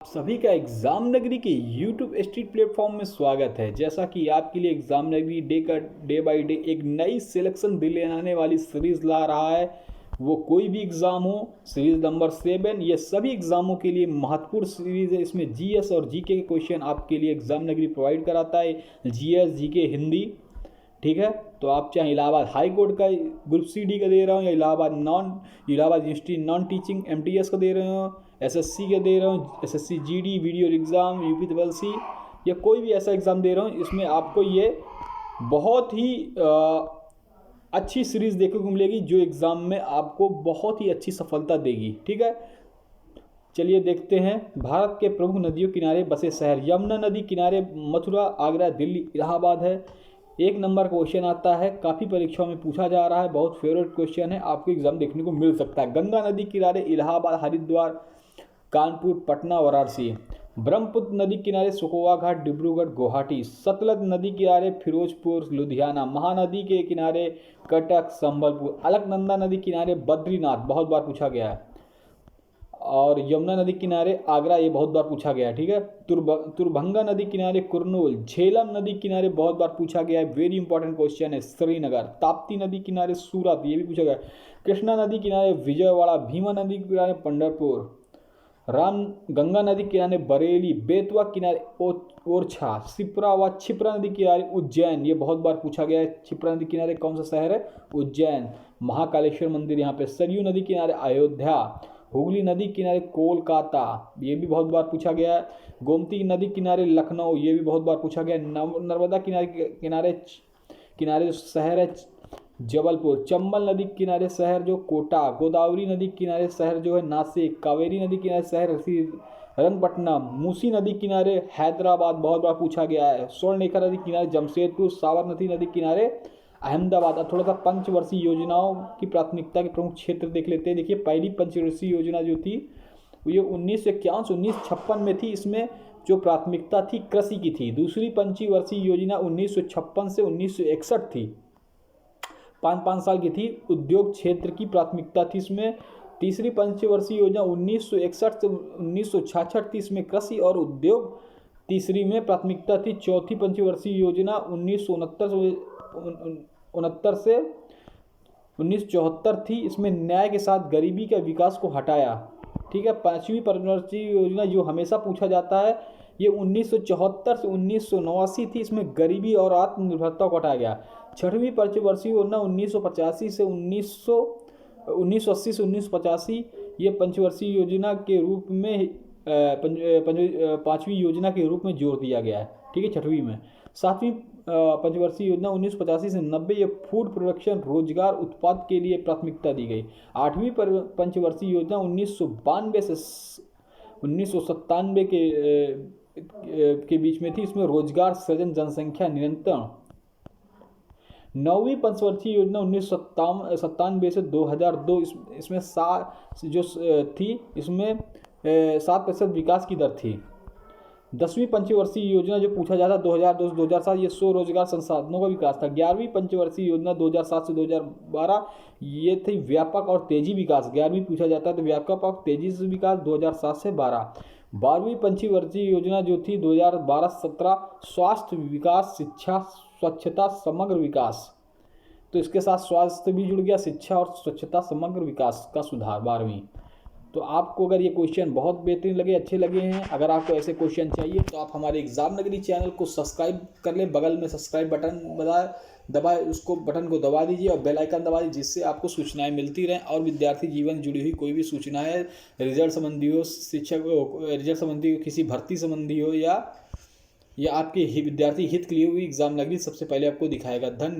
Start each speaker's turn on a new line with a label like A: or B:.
A: सभी का एग्ज़ाम नगरी के यूट्यूब स्ट्रीट प्लेटफॉर्म में स्वागत है। जैसा कि आपके लिए एग्ज़ाम नगरी डे बाय डे एक नई सिलेक्शन दिले आने वाली सीरीज़ ला रहा है। वो कोई भी एग्ज़ाम हो, सीरीज़ नंबर 7 ये सभी एग्ज़ामों के लिए महत्वपूर्ण सीरीज़ है। इसमें जीएस और जीके के क्वेश्चन आपके लिए एग्ज़ाम नगरी प्रोवाइड कराता है। जीएस जीके हिंदी, ठीक है। तो आप चाहे इलाहाबाद हाई कोर्ट का ग्रुप सी का दे रहा हूँ या Allahabad university non teaching MTS का दे रहे हो, एसएससी का दे रहा हूँ, SSC GD video exam, UP triple C या कोई भी ऐसा एग्ज़ाम दे रहा हूँ, इसमें आपको ये बहुत ही अच्छी सीरीज़ देखने को मिलेगी जो एग्ज़ाम में आपको बहुत ही अच्छी सफलता देगी, ठीक है। चलिए देखते हैं। भारत के प्रमुख नदियों किनारे बसे शहर। यमुना नदी किनारे मथुरा, आगरा, दिल्ली, इलाहाबाद है। 1 नंबर क्वेश्चन आता है, काफ़ी परीक्षाओं में पूछा जा रहा है, बहुत फेवरेट क्वेश्चन है, आपको एग्जाम देखने को मिल सकता है। गंगा नदी किनारे इलाहाबाद, हरिद्वार, कानपुर, पटना, वाराणसी। ब्रह्मपुत्र नदी किनारे सुकोवा घाट, डिब्रूगढ़, गुवाहाटी। सतलज नदी किनारे फिरोजपुर, लुधियाना। महानदी के किनारे कटक, संबलपुर। अलकनंदा नदी किनारे बद्रीनाथ, बहुत बार पूछा गया है। और यमुना नदी किनारे आगरा, ये बहुत बार पूछा गया है, ठीक है। तुरभंगा नदी किनारे कुरनूल। झेलम नदी किनारे बहुत बार पूछा गया है, वेरी इंपॉर्टेंट क्वेश्चन है, श्रीनगर। ताप्ती नदी किनारे सूरत, ये भी पूछा गया है। कृष्णा नदी किनारे विजयवाड़ा। भीमा नदी किनारे पंढरपुर। गंगा नदी किनारे बरेली। बेतवा किनारे ओरछा। छिप्रा नदी किनारे उज्जैन, ये बहुत बार पूछा गया है। छिप्रा नदी किनारे कौन सा शहर है? उज्जैन। महाकालेश्वर मंदिर यहाँ पे। सरयू नदी किनारे अयोध्या। हुगली नदी किनारे कोलकाता, ये भी बहुत बार पूछा गया है। गोमती नदी किनारे लखनऊ, ये भी बहुत बार पूछा गया है। नर्मदा किनारे जो शहर है जबलपुर। चंबल नदी किनारे शहर जो कोटा। गोदावरी नदी किनारे शहर जो है नासिक। कावेरी नदी किनारे शहर रंगपट्टनम। मूसी नदी किनारे हैदराबाद, बहुत बार पूछा गया है। स्वर्णरेखा नदी किनारे जमशेदपुर। साबरमती नदी किनारे अहमदाबाद। अब थोड़ा सा पंचवर्षीय योजनाओं की प्राथमिकता के प्रमुख क्षेत्र देख लेते हैं। देखिए, पहली पंचवर्षीय योजना जो थी ये 1951-1956 में थी। इसमें जो प्राथमिकता थी कृषि की थी। दूसरी पंचवर्षीय योजना 1956 से 1961 थी, 5-5 साल की थी। उद्योग क्षेत्र की प्राथमिकता थी इसमें। तीसरी पंचवर्षीय योजना 1961 से 1966 थी, इसमें कृषि और उद्योग तीसरी में प्राथमिकता थी। चौथी पंचवर्षीय योजना 1969 से 1974 थी, इसमें न्याय के साथ गरीबी के विकास को हटाया, ठीक है। पांचवी पंचवर्षीय योजना जो हमेशा पूछा जाता है, ये 1974 से 1989 थी, इसमें गरीबी और आत्मनिर्भरता को हटाया गया। छठवीं पंचवर्षीय योजना 1980 से 1985, ये पंचवर्षीय योजना के रूप में पांचवी योजना के रूप में जोड़ दिया गया है, ठीक है, छठवीं में। सातवीं पंचवर्षीय योजना 1985 से 90, ये फूड प्रोडक्शन रोजगार उत्पाद के लिए प्राथमिकता दी गई। आठवीं पंचवर्षीय योजना 1992 से 1997 के बीच में थी, इसमें रोजगार सृजन, जनसंख्या नियंत्रण। नौवीं पंचवर्षीय योजना 1997 से 2002, इसमें जो थी इसमें 7% विकास की दर थी। 10वीं पंचवर्षीय योजना जो पूछा जाता 2002 से 2007, ये स्वरोजगार संसाधनों का विकास था। 11वीं पंचवर्षीय योजना 2007 से 2012, ये थी व्यापक और तेजी विकास। 11वीं पूछा जाता है तो व्यापक और तेजी से विकास 2007 से 12। 12वीं पंचवर्षीय योजना जो थी 2012-17, स्वास्थ्य विकास, शिक्षा, स्वच्छता, समग्र विकास। तो इसके साथ स्वास्थ्य भी जुड़ गया, शिक्षा और स्वच्छता, समग्र विकास का सुधार 12वीं। तो आपको अगर ये क्वेश्चन बहुत बेहतरीन लगे, अच्छे लगे हैं, अगर आपको ऐसे क्वेश्चन चाहिए तो आप हमारे एग्जाम नगरी चैनल को सब्सक्राइब कर लें। बगल में सब्सक्राइब बटन दबाए, उसको बटन को दबा दीजिए और बेल आइकन दबा दीजिए, जिससे आपको सूचनाएं मिलती रहें। और विद्यार्थी जीवन से जुड़ी हुई कोई भी सूचना है, रिजल्ट संबंधी हो, शिक्षक रिजल्ट संबंधी हो, किसी भर्ती संबंधी हो, या आपके विद्यार्थी हित के लिए हुई एग्जाम नगरी सबसे पहले आपको दिखाएगा। धन्यवाद।